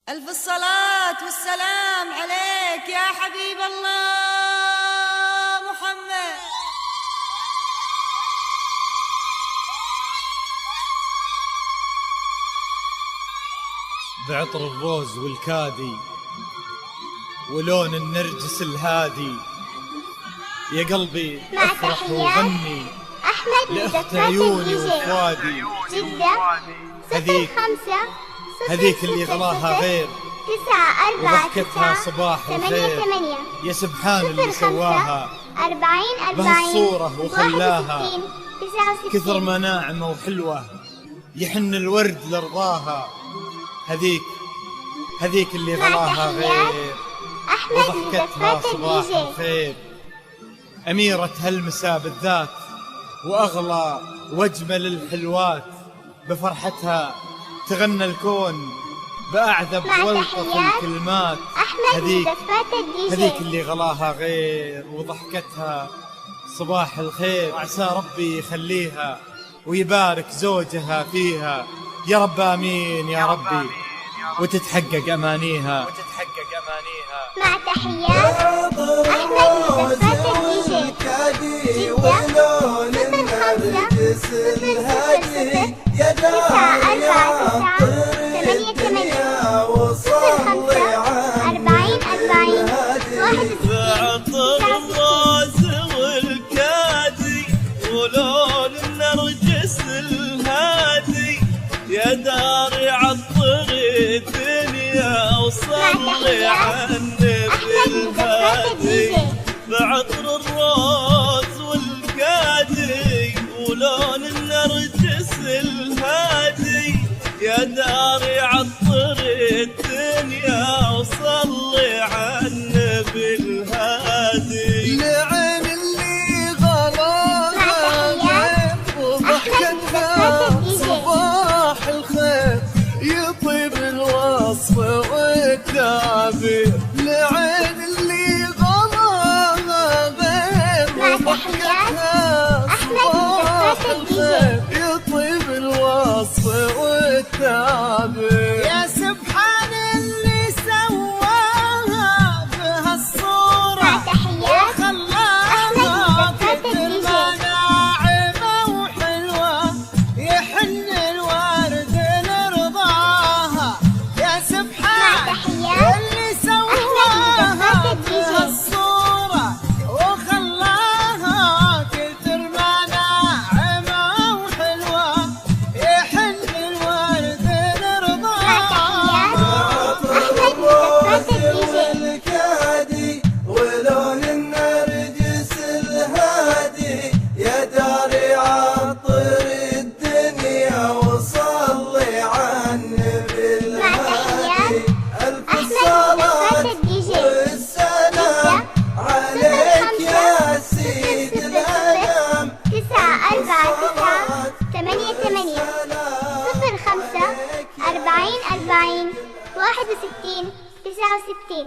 ألف الصلاة والسلام عليك يا حبيب الله محمد. بعطر الروز والكادي ولون النرجس الهادي، يا قلبي افرح وغني لأخت عيوني وفؤادي. هذيك اللي غلاها غير وضحكتها صباح الخير، يا سبحان اللي سواها بهالصورة وخلاها كثر ما ناعمة وحلوة، يحن الورد لرضاها. هذيك اللي غلاها غير وضحكتها صباح الخير، أميرة هالمساء بالذات وأغلى وأجمل الحلوات، بفرحتها تغنى الكون بأعذب والطف الكلمات. هذيك اللي غلاها غير وضحكتها صباح الخير، عسى ربي يخليها ويبارك زوجها فيها، يا رب آمين يا ربي، وتتحقق أمانيها. مع تحيات أحمد الكادي ولون النرجس الهادي، يا داعي عطر الدنيا وصلي على بعطر الروز والكادي ولون النرجس الهادي، يا داري عطر الدنيا وصلي على النبي الهادي. بعطر الروز والكادي ولون النرجس الهادي، يا داري عطر الدنيا وصلي على النبي الهادي. لعين اللي غلاها غير وضحكتها صباح الخير، يطيب الوصف والتعبير. لعين اللي غلاها غير وضحكتها صباح الخير، يطيب الوصف والتعبير. يا سبحان اللي سواها بهالصورة وخلاها كثر ما ناعمة وحلوة، يحن الورد لرضاها. يا سبحان اللي سواها بهالصورة وخلاها كثر ما ناعمة وحلوة، يحن الورد والكادي ولون النرجس الهادي، يا داري عطر الدنيا وصلي على النبي الهادي. ألف الصلاة والسلام عليك يا سيد الأنام. 949 88 05 40 40 61 69.